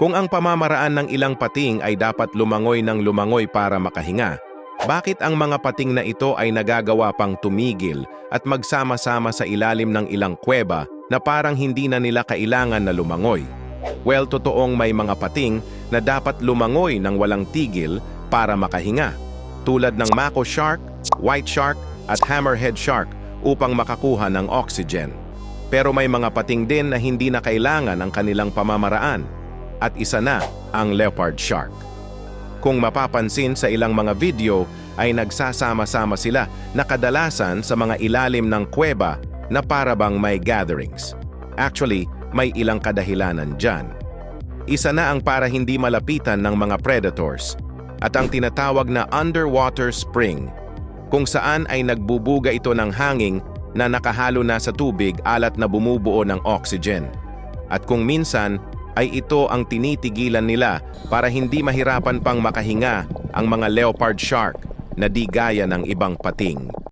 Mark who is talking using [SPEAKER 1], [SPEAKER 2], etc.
[SPEAKER 1] Kung ang pamamaraan ng ilang pating ay dapat lumangoy ng lumangoy para makahinga, bakit ang mga pating na ito ay nagagawa pang tumigil at magsama-sama sa ilalim ng ilang kuweba na parang hindi na nila kailangan na lumangoy? Well, totoong may mga pating na dapat lumangoy ng walang tigil para makahinga, tulad ng mako shark, white shark at hammerhead shark upang makakuha ng oxygen. Pero may mga pating din na hindi na kailangan ang kanilang pamamaraan, at isa na ang leopard shark. Kung mapapansin sa ilang mga video ay nagsasama-sama sila na kadalasan sa mga ilalim ng kuweba na para bang may gatherings. Actually, may ilang kadahilanan dyan. Isa na ang para hindi malapitan ng mga predators at ang tinatawag na underwater spring, kung saan ay nagbubuga ito ng hangin na nakahalo na sa tubig alat na bumubuo ng oxygen. At kung minsan ay ito ang tinitigilan nila para hindi mahirapan pang makahinga ang mga leopard shark na di gaya ng ibang pating.